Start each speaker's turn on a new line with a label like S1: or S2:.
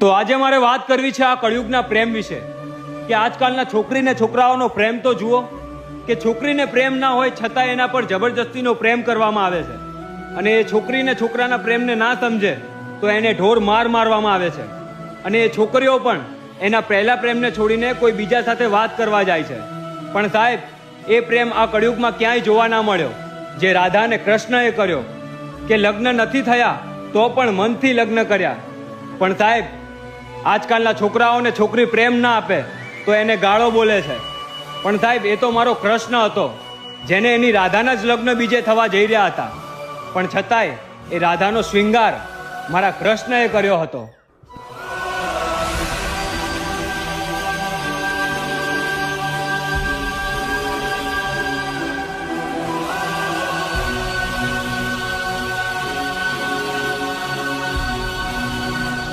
S1: તો આજે મારે વાત કરવી છે આ કળિયુગના પ્રેમ વિશે કે આજકાલના છોકરીને છોકરાઓનો પ્રેમ તો જુઓ કે છોકરીને પ્રેમ ના હોય છતાં એના પર જબરજસ્તીનો પ્રેમ કરવામાં આવે છે અને એ છોકરીને છોકરાના પ્રેમને ના સમજે તો એને ઢોર મારવામાં આવે છે અને એ છોકરીઓ પણ એના પહેલા પ્રેમને છોડીને કોઈ બીજા સાથે વાત કરવા જાય છે. પણ સાહેબ, એ પ્રેમ આ કળિયુગમાં ક્યાંય જોવા ના મળ્યો જે રાધા અને કૃષ્ણએ કર્યો કે લગ્ન નથી થયા તો પણ મનથી લગ્ન કર્યા. પણ સાહેબ, આજકાલના છોકરાઓને છોકરી પ્રેમ ના આપે તો એને ગાળો બોલે છે. પણ સાહેબ, એ તો મારો કૃષ્ણ હતો જેને એની રાધાના જ લગ્ન બીજે થવા જઈ રહ્યા હતા, પણ છતાંય એ રાધાનો શૃંગાર મારા કૃષ્ણએ કર્યો હતો.